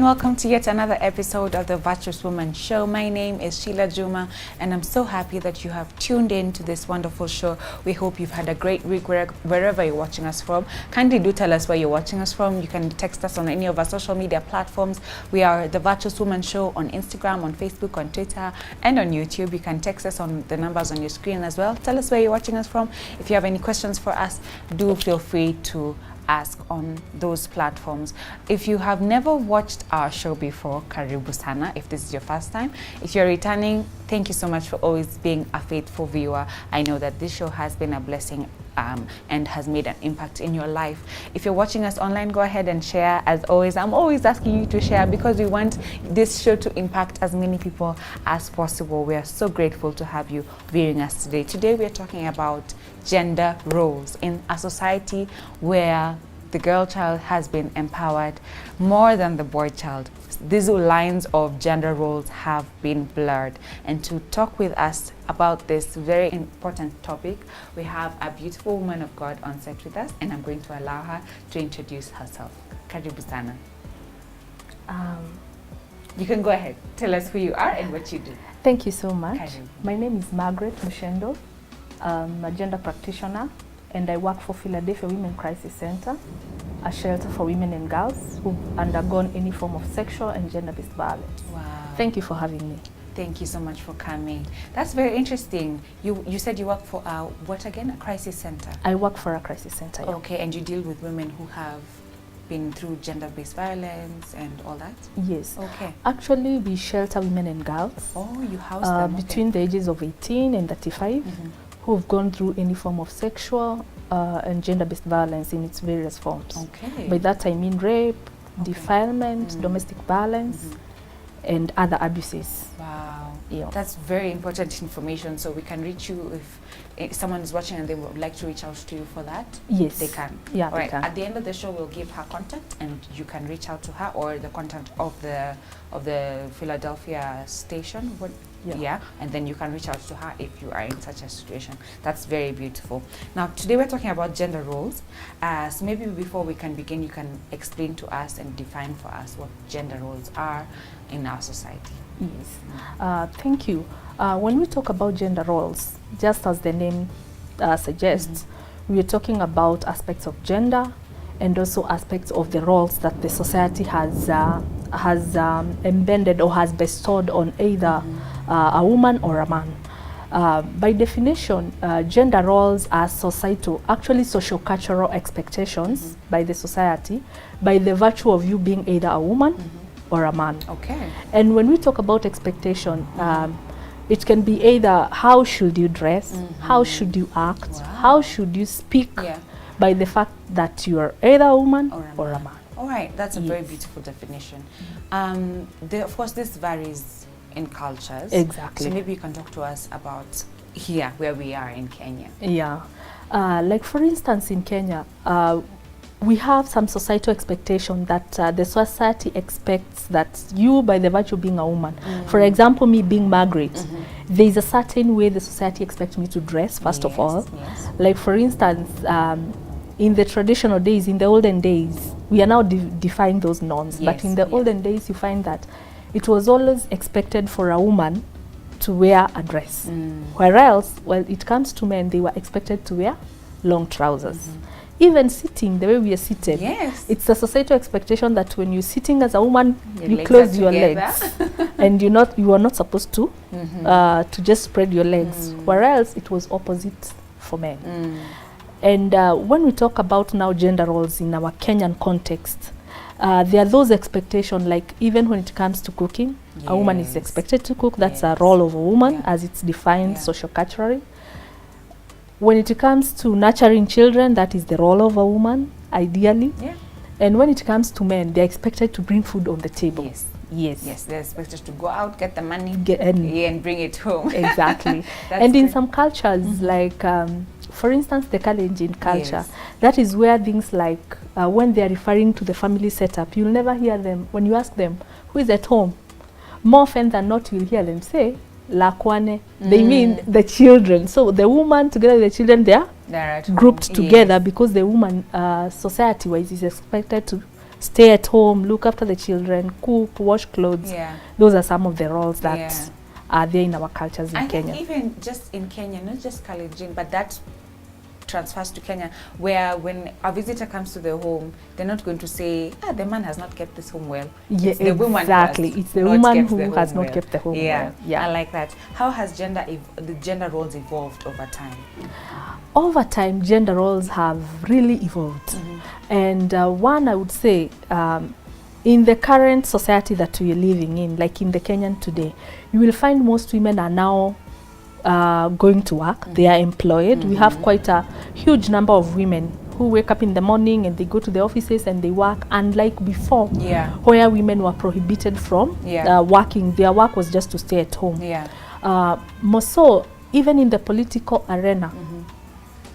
and welcome to yet another episode of the Virtuous Woman Show. My name is Sheila Juma, and I'm so happy that you have tuned in to this wonderful show. We hope you've had a great week wherever you're watching us from. Kindly do tell us where you're watching us from. You can text us on any of our social media platforms. We are the Virtuous Woman Show on Instagram, on Facebook, on Twitter, and on YouTube. You can text us on the numbers on your screen as well. Tell us where you're watching us from. If you have any questions for us, do feel free to ask on those platforms. If you have never watched our show before, karibu sana. If this is your first time, if you're returning, thank you so much for always being a faithful viewer. I know that this show has been a blessing and has made an impact in your life. If you're watching us online, go ahead and share. As always, I'm always asking you to share because we want this show to impact as many people as possible. We are so grateful to have you viewing us today. Today we are talking about gender roles in a society where the girl child has been empowered more than the boy child. These lines of gender roles have been blurred. And to talk with us about this very important topic, we have a beautiful woman of God on set with us, and I'm going to allow her to introduce herself. Karibu sana. You can go ahead. Tell us who you are and what you do. Thank you so much. Karibu. My name is Margaret Mushendo. I'm a gender practitioner, and I work for Philadelphia Women Crisis Center, a shelter for women and girls who've undergone any form of sexual and gender-based violence. Wow. Thank you for having me. Thank you so much for coming. That's very interesting. You said you work for what again? A crisis center? I work for a crisis center. Yeah. Okay, and you deal with women who have been through gender-based violence and all that? Yes. Okay. Actually, we shelter women and girls Oh, you house them. between the ages of 18 and 35 Mhm. who've gone through any form of sexual and gender-based violence in its various forms. Okay. By that I mean rape, Okay. defilement, Mm. domestic violence, and other abuses. Wow. Yeah. That's very important information. So we can reach you if someone is watching and they would like to reach out to you for that. Yes. They can. Yeah, All they right. can. At the end of the show, we'll give her contact, and you can reach out to her or the contact of the Philadelphia station. What? Yeah. And then you can reach out to her if you are in such a situation. That's very beautiful. Now, today we're talking about gender roles. So maybe before we can begin, you can explain to us and define for us what gender roles are in our society. Yes. Thank you. When we talk about gender roles, just as the name suggests, we are talking about aspects of gender and also aspects of the roles that the society has embedded or has bestowed on either a woman or a man. By definition, gender roles are societal, actually socio-cultural expectations by the society by the virtue of you being either a woman or a man. Okay. And when we talk about expectation, it can be either how should you dress, how should you act, Wow. how should you speak, Yeah. by the fact that you are either a woman or a man. All right, that's a very Yes. beautiful definition. Of course, this varies in cultures. Exactly. So maybe you can talk to us about here, where we are in Kenya. Yeah. Like for instance, in Kenya, we have some societal expectation that the society expects that you, by the virtue of being a woman, for example, me being Margaret, there is a certain way the society expects me to dress, first of all. Yes. Like for instance, in the traditional days, in the olden days, we are now defying those norms. But in the olden days, you find that it was always expected for a woman to wear a dress. Whereas, when it comes to men, they were expected to wear long trousers. Even sitting, the way we are seated, Yes. it's a societal expectation that when you're sitting as a woman, Your you legs close are your together. legs, and you are not supposed to just spread your legs. Whereas it was opposite for men. And when we talk about now gender roles in our Kenyan context, there are those expectations, like even when it comes to cooking, a woman is Yes. expected to cook. That's a Yes. role of a woman Yeah. as it's defined Yeah. socio-culturally. When it comes to nurturing children, that is the role of a woman, ideally. Yeah. And when it comes to men, they're expected to bring food on the table. Yes. Yes. Yes, they're expected to go out, get the money, And bring it home. exactly. That's And in great. some cultures, like for instance, the Kalenjin culture, Yes. that is where things like when they are referring to the family setup, you'll never hear them, when you ask them, who is at home? More often than not, you'll hear them say, Lakwane. They mean the children. So the woman together with the children, they are They're at home. grouped together Yes. because the woman, society-wise, is expected to stay at home, look after the children, cook, wash clothes. Yeah. Those are some of the roles that are there in our cultures in Kenya. I think even just in Kenya, not just Kalenjin, but that transfers to Kenya, where when a visitor comes to the home, they're not going to say, the man has not kept this home well. Yeah, it's the woman exactly. It's the woman who has not kept the home well. Yeah, I like that. How has the gender roles evolved over time? Over time, gender roles have really evolved. And one, I would say, in the current society that we are living in, like in the Kenyan today, you will find most women are now going to work. They are employed. We have quite a huge number of women who wake up in the morning and they go to the offices and they work, unlike before, where women were prohibited from working. Their work was just to stay at home. More so, even in the political arena,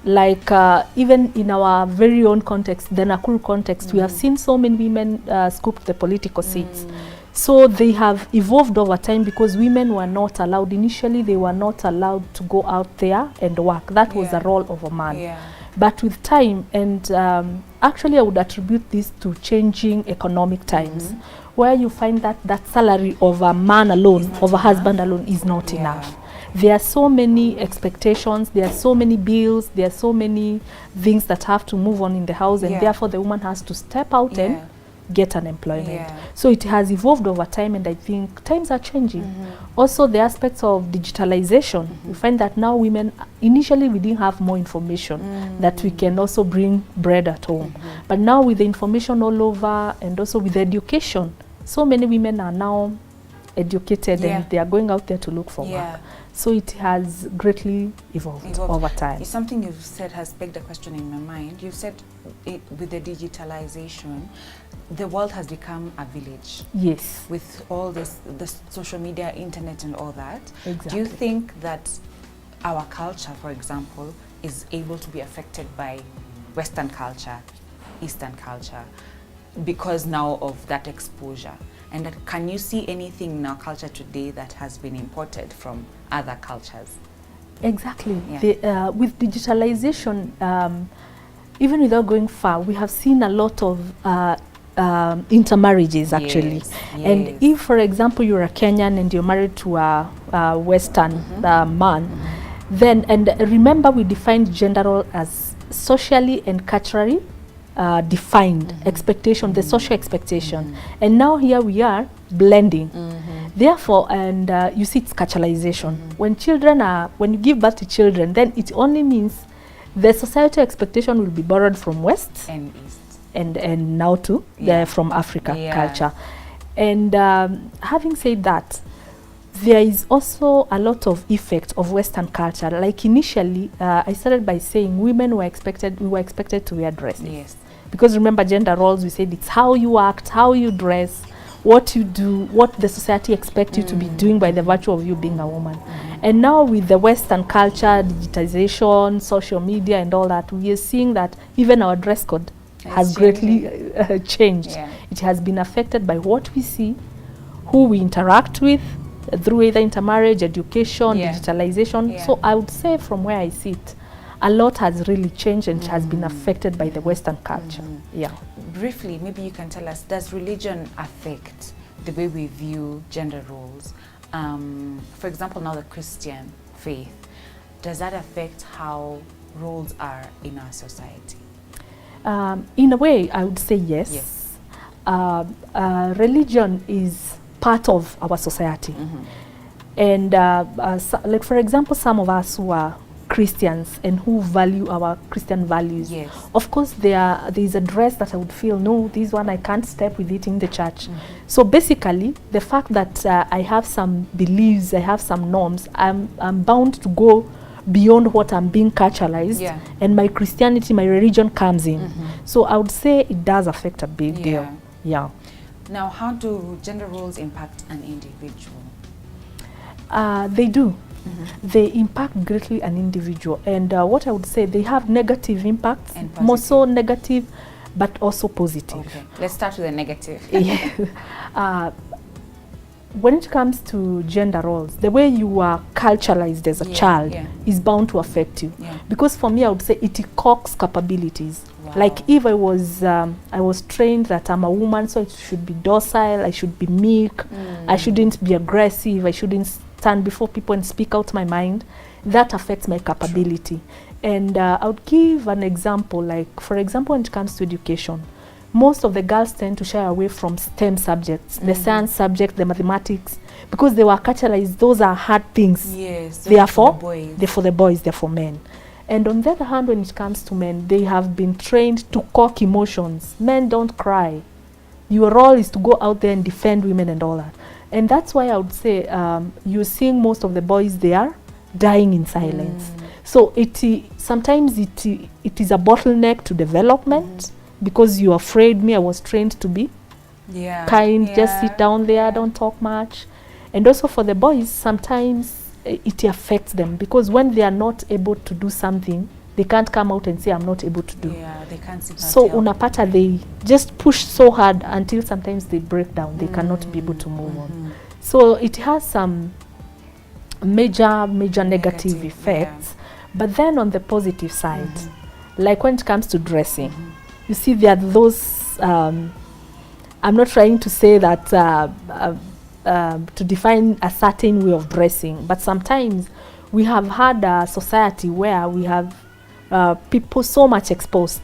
like even in our very own context, the Nakuru context, we have seen so many women scoop the political seats. So they have evolved over time because women were not allowed. Initially, they were not allowed to go out there and work. That was the role of a man. But with time, and actually I would attribute this to changing economic times, where you find that that salary of a man alone, of a husband alone, is not enough. There are so many expectations, there are so many bills, there are so many things that have to move on in the house, and therefore the woman has to step out and get an employment. So it has evolved over time, and I think times are changing. Also, the aspects of digitalization, we find that now women, initially we didn't have more information that we can also bring bread at home. But now with the information all over, and also with education, so many women are now educated and they are going out there to look for work. So it has greatly evolved over time. It's something you've said has begged a question in my mind. You said with the digitalization, the world has become a village. Yes. With all this, the social media, internet and all that. Exactly. Do you think that our culture, for example, is able to be affected by Western culture, Eastern culture, because now of that exposure? And that, can you see anything in our culture today that has been imported from other cultures? Exactly. With digitalization, even without going far, we have seen a lot of intermarriages actually. And if, for example, you're a Kenyan and you're married to a Western man, then, and remember we defined gender role as socially and culturally defined expectation, the social expectation. And now here we are blending. Therefore, and you see it's culturalization. When children are, when you give birth to children, then it only means the societal expectation will be borrowed from West and East. And now too, from Africa culture. And having said that, there is also a lot of effect of Western culture. Like initially, I started by saying we were expected to wear dresses. Because remember, gender roles, we said it's how you act, how you dress, what you do, what the society expects you to be doing by the virtue of you being a woman. And now with the Western culture, digitization, social media and all that, we are seeing that even our dress code has greatly changed. It has been affected by what we see, who we interact with, through either intermarriage, education, digitalization. So I would say from where I sit, a lot has really changed and has been affected by the Western culture. Briefly, maybe you can tell us, does religion affect the way we view gender roles? For example, now the Christian faith, does that affect how roles are in our society? In a way, I would say yes. Religion is part of our society. And like for example, some of us who are Christians and who value our Christian values, of course there is a dress that I would feel, no, this one I can't step with it in the church. So basically, the fact that I have some beliefs, I have some norms, I'm bound to go beyond what I'm being culturalized, and my Christianity, my religion comes in. So I would say it does affect a big deal. Now, how do gender roles impact an individual? They do. They impact greatly an individual. And what I would say, they have negative impacts, more so negative, but also positive. Okay, let's start with the negative. When it comes to gender roles, the way you are culturalized as a child is bound to affect you. Because for me, I would say it cocks capabilities. Like if I was trained that I'm a woman, so I should be docile, I should be meek, I shouldn't be aggressive, I shouldn't stand before people and speak out my mind, that affects my capability. And I would give an example, like for example, when it comes to education, most of the girls tend to shy away from STEM subjects, the science subject, the mathematics, because they were culturalized, those are hard things. Yes, Therefore, they're for the boys, they're for men. And on the other hand, when it comes to men, they have been trained to cock emotions. Men don't cry. Your role is to go out there and defend women and all that. And that's why I would say you're seeing most of the boys, they are dying in silence. So sometimes it is a bottleneck to development because you're afraid. Me, I was trained to be kind, just sit down there, don't talk much. And also for the boys, sometimes it affects them because when they are not able to do something, they can't come out and say, I'm not able to do. Yeah, they can't sit So unapata, they just push so hard until sometimes they break down. They cannot be able to move on. So it has some major negative effects. But then on the positive side, like when it comes to dressing, you see there are those, I'm not trying to say that to define a certain way of dressing, but sometimes we have had a society where we have people so much exposed.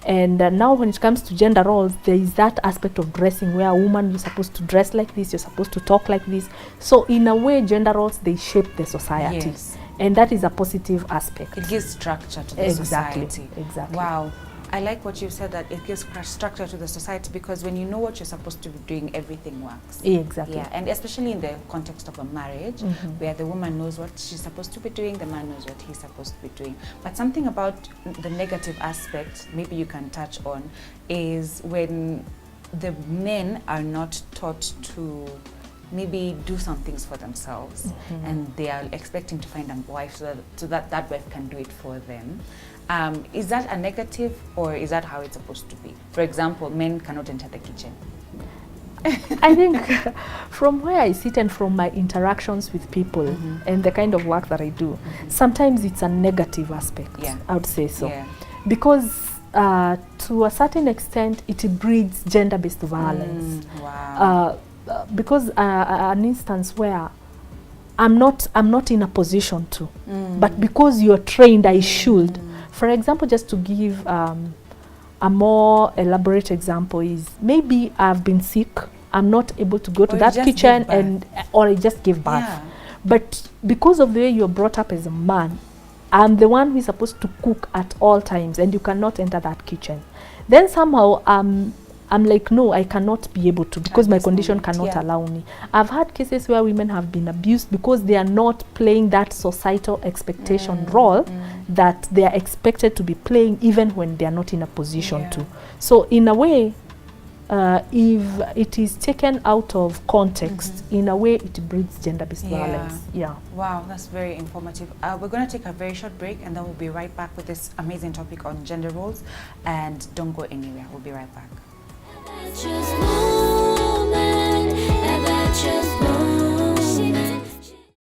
And now when it comes to gender roles, there is that aspect of dressing where a woman, you're supposed to dress like this, you're supposed to talk like this. So in a way, gender roles, they shape the society. Yes. And that is a positive aspect. It gives structure to the society. Exactly. Wow. I like what you said, that it gives structure to the society, because when you know what you're supposed to be doing, everything works. Exactly. Yeah, and especially in the context of a marriage, where the woman knows what she's supposed to be doing, the man knows what he's supposed to be doing. But something about the negative aspect, maybe you can touch on, is when the men are not taught to maybe do some things for themselves, and they are expecting to find a wife so that that wife can do it for them. Is that a negative, or is that how it's supposed to be? For example, men cannot enter the kitchen. I think from where I sit and from my interactions with people and the kind of work that I do, sometimes it's a negative aspect, I would say so. Because to a certain extent, it breeds gender-based violence. Wow. Because an instance where I'm not in a position to, but because you're trained, I should. For example, just to give a more elaborate example is, maybe I've been sick, I'm not able to go to that kitchen, or I just give birth. Yeah. But because of the way you're brought up as a man, I'm the one who is supposed to cook at all times, and you cannot enter that kitchen. Then somehow I'm like, no, I cannot be able to, because my condition cannot allow me. I've had cases where women have been abused because they are not playing that societal expectation role that they are expected to be playing, even when they are not in a position to. So in a way, if it is taken out of context, in a way it breeds gender-based violence. Wow, that's very informative. We're going to take a very short break, and then we'll be right back with this amazing topic on gender roles. And don't go anywhere. We'll be right back. Just moment, ever just